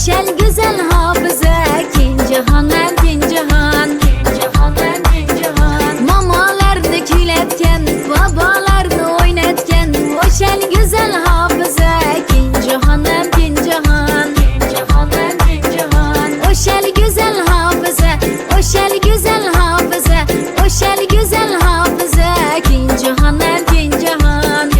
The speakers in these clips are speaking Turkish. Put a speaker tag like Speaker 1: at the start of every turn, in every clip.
Speaker 1: Şel güzel hafıza Kin cihandan din cihan Mamalarını kületken Babalarını oynatken O şel güzel hafıza Kin cihandan din cihan O şel güzel hafıza O şel güzel hafıza O şel güzel hafıza Kin cihandan din cihan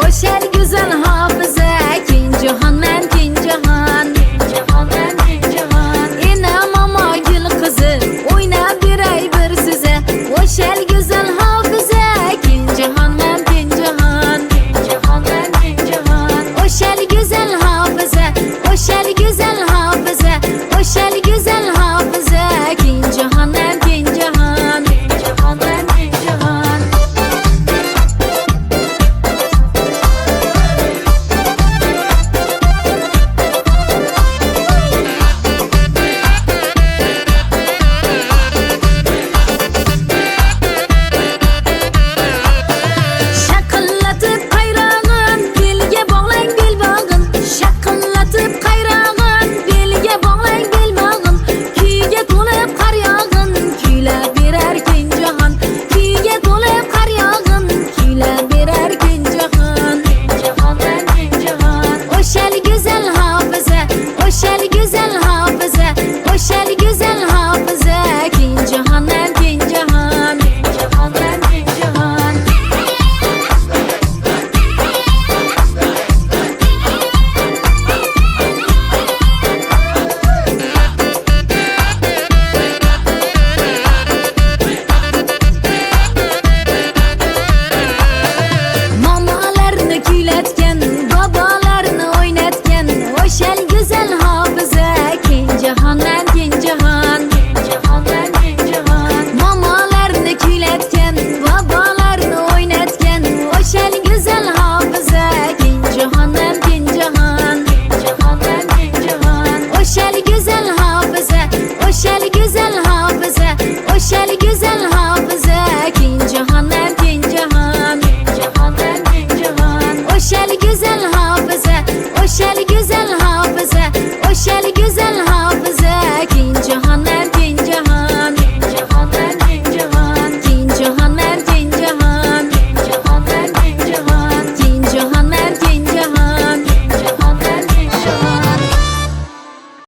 Speaker 1: O şel güzel hafıza Kin cihandan din cihan İnamama gül kızı Oyna bir ay bir size O şel güzel hafıza Kin cihandan din cihan O şel güzel hafıza O şel güzel hafıza O şel güzel hafıza Kin cihandan din cihan O şel güzel hafıza Kin cihandan din cihan Mamalarını kületken Babalarını oynatken O şel güzel hafıza Kin cihandan din cihan Mamalarını kületken Babalarını oynatken O şel güzel hafıza Kin cihandan din cihan O şel güzel hafıza O şel güzel hafıza O şel güzel